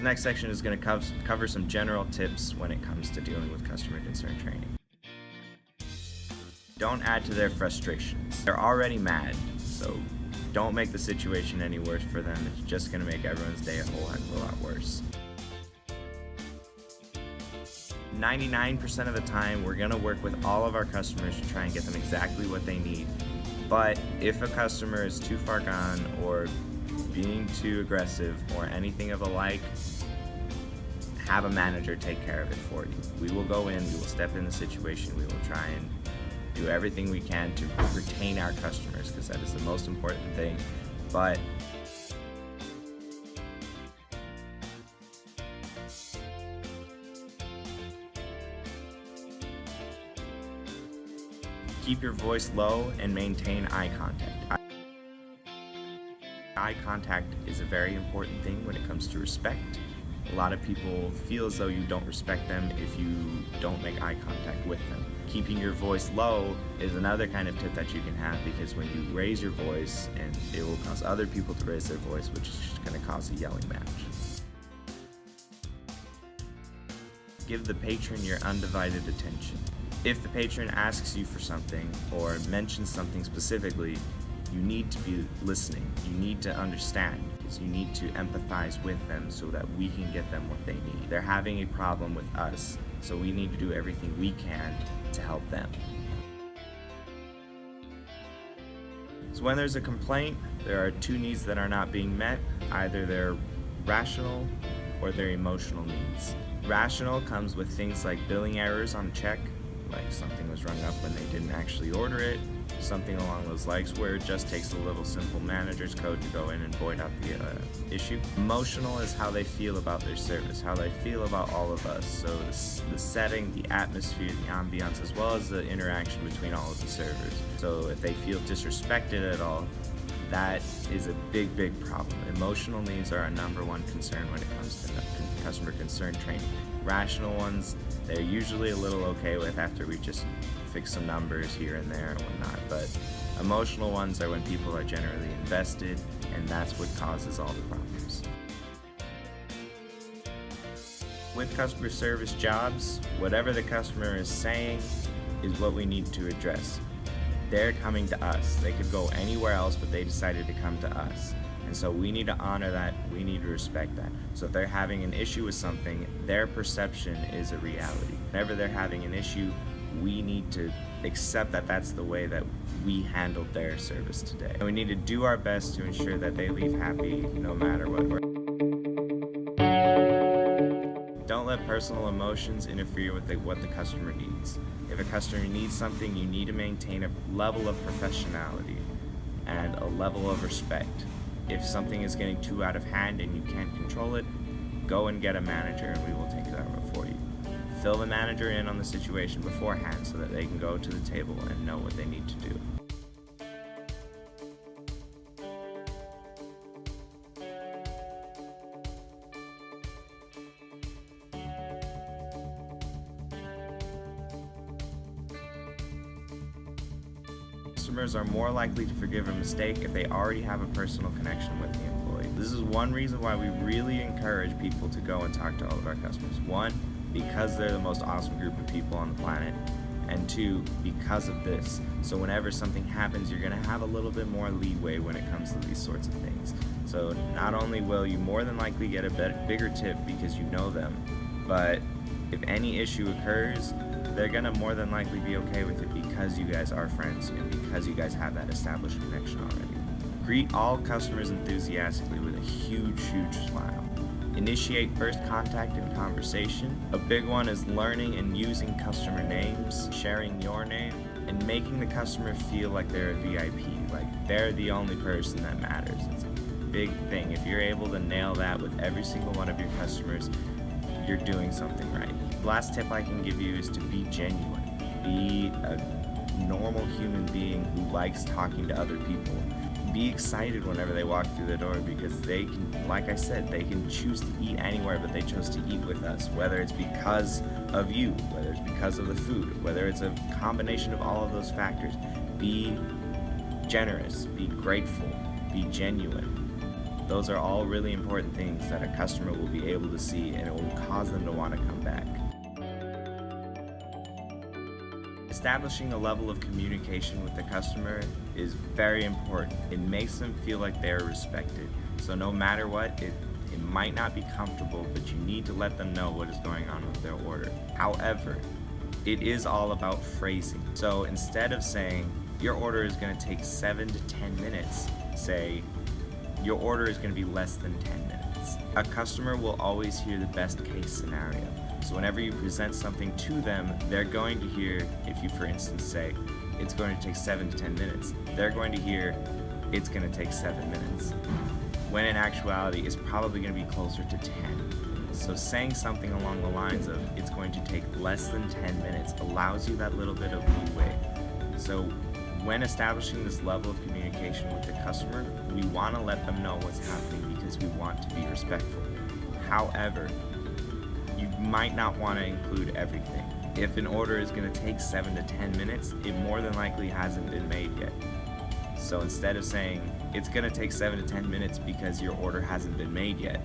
next section is going to cover some general tips when it comes to dealing with customer concern training. Don't add to their frustrations. They're already mad, so don't make the situation any worse for them. It's just going to make everyone's day a whole heck of a lot worse. 99% of the time, we're going to work with all of our customers to try and get them exactly what they need. But if a customer is too far gone or being too aggressive or anything of the like, have a manager take care of it for you. We will go in, we will step in the situation, we will try and do everything we can to retain our customers, because that is the most important thing. But keep your voice low and maintain eye contact. Eye contact is a very important thing when it comes to respect. A lot of people feel as though you don't respect them if you don't make eye contact with them. Keeping your voice low is another kind of tip that you can have, because when you raise your voice, and it will cause other people to raise their voice, which is just going to cause a yelling match. Give the patron your undivided attention. If the patron asks you for something or mentions something specifically, you need to be listening. You need to understand, because you need to empathize with them so that we can get them what they need. They're having a problem with us, so we need to do everything we can to help them. So when there's a complaint, there are two needs that are not being met. Either they're rational or they're emotional needs. Rational comes with things like billing errors on a check, like something was rung up when they didn't actually order it, something along those lines, where it just takes a little simple manager's code to go in and void out the issue. Emotional is how they feel about their service, how they feel about all of us. So the setting, the atmosphere, the ambiance, as well as the interaction between all of the servers. So if they feel disrespected at all, that is a big, big problem. Emotional needs are our #1 concern when it comes to customer concern training. Rational ones, they're usually a little okay with after we just fix some numbers here and there and whatnot, but emotional ones are when people are generally invested, and that's what causes all the problems. With customer service jobs, whatever the customer is saying is what we need to address. They're coming to us. They could go anywhere else, but they decided to come to us. And so we need to honor that, we need to respect that. So if they're having an issue with something, their perception is a reality. Whenever they're having an issue, we need to accept that that's the way that we handled their service today. And we need to do our best to ensure that they leave happy no matter what. Don't let personal emotions interfere with what the customer needs. If a customer needs something, you need to maintain a level of professionality and a level of respect. If something is getting too out of hand and you can't control it, go and get a manager and we will take care of it for you. Fill the manager in on the situation beforehand so that they can go to the table and know what they need to do. Customers are more likely to forgive a mistake if they already have a personal connection with the employee. This is one reason why we really encourage people to go and talk to all of our customers. One, because they're the most awesome group of people on the planet, and two, because of this. So whenever something happens, you're going to have a little bit more leeway when it comes to these sorts of things. So not only will you more than likely get a bigger tip because you know them, but if any issue occurs, they're gonna more than likely be okay with it because you guys are friends and because you guys have that established connection already. Greet all customers enthusiastically with a huge, huge smile. Initiate first contact and conversation. A big one is learning and using customer names, sharing your name, and making the customer feel like they're a VIP, like they're the only person that matters. It's a big thing. If you're able to nail that with every single one of your customers, you're doing something right. The last tip I can give you is to be genuine. Be a normal human being who likes talking to other people. Be excited whenever they walk through the door, because they can, like I said, they can choose to eat anywhere, but they chose to eat with us. Whether it's because of you, whether it's because of the food, whether it's a combination of all of those factors. Be generous, be grateful, be genuine. Those are all really important things that a customer will be able to see, and it will cause them to want to come back. Establishing a level of communication with the customer is very important. It makes them feel like they're respected. So no matter what, it might not be comfortable, but you need to let them know what is going on with their order. However, it is all about phrasing. So instead of saying, your order is going to take 7 to 10 minutes, say, your order is going to be less than 10 minutes. A customer will always hear the best case scenario. So whenever you present something to them, they're going to hear, if you for instance say, it's going to take 7 to 10 minutes, they're going to hear, it's going to take 7 minutes. When in actuality, it's probably going to be closer to 10. So saying something along the lines of, it's going to take less than 10 minutes allows you that little bit of leeway. So when establishing this level of communication with the customer, we want to let them know what's happening because we want to be respectful. However, you might not want to include everything. If an order is going to take 7 to 10 minutes, it more than likely hasn't been made yet. So instead of saying, it's going to take 7 to 10 minutes because your order hasn't been made yet,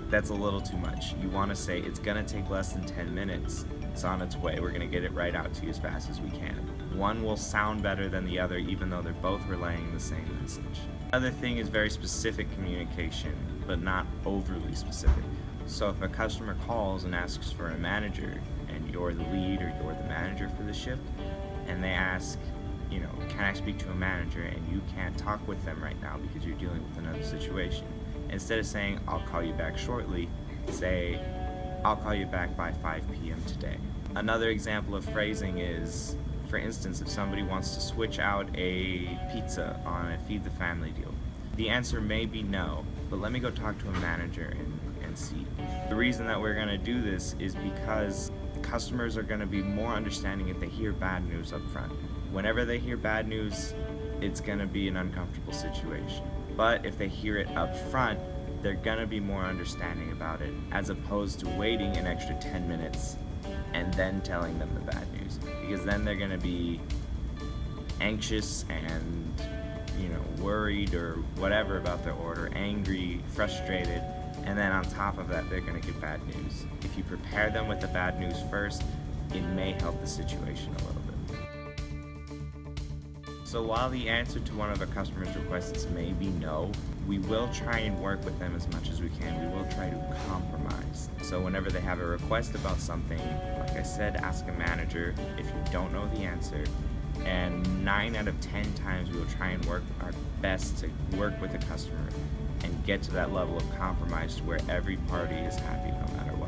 that's a little too much. You want to say, it's going to take less than 10 minutes. It's on its way. We're going to get it right out to you as fast as we can. One will sound better than the other, even though they're both relaying the same message. Another thing is very specific communication, but not overly specific. So if a customer calls and asks for a manager, and you're the lead or you're the manager for the shift, and they ask, can I speak to a manager, and you can't talk with them right now because you're dealing with another situation. Instead of saying, I'll call you back shortly, say, I'll call you back by 5 p.m. today. Another example of phrasing is, for instance, if somebody wants to switch out a pizza on a Feed the Family deal. The answer may be no, but let me go talk to a manager and see. The reason that we're going to do this is because customers are going to be more understanding if they hear bad news up front. Whenever they hear bad news, it's going to be an uncomfortable situation. But if they hear it up front, they're going to be more understanding about it, as opposed to waiting an extra 10 minutes and then telling them the bad news. Because then they're going to be anxious and worried or whatever about their order, angry, frustrated, and then on top of that, they're going to get bad news. If you prepare them with the bad news first, it may help the situation a little bit. So while the answer to one of a customer's requests may be no, we will try and work with them as much as we can. We will try to compromise. So whenever they have a request about something, like I said, ask a manager if you don't know the answer. And 9 out of 10 times we will try and work our best to work with the customer and get to that level of compromise to where every party is happy no matter what.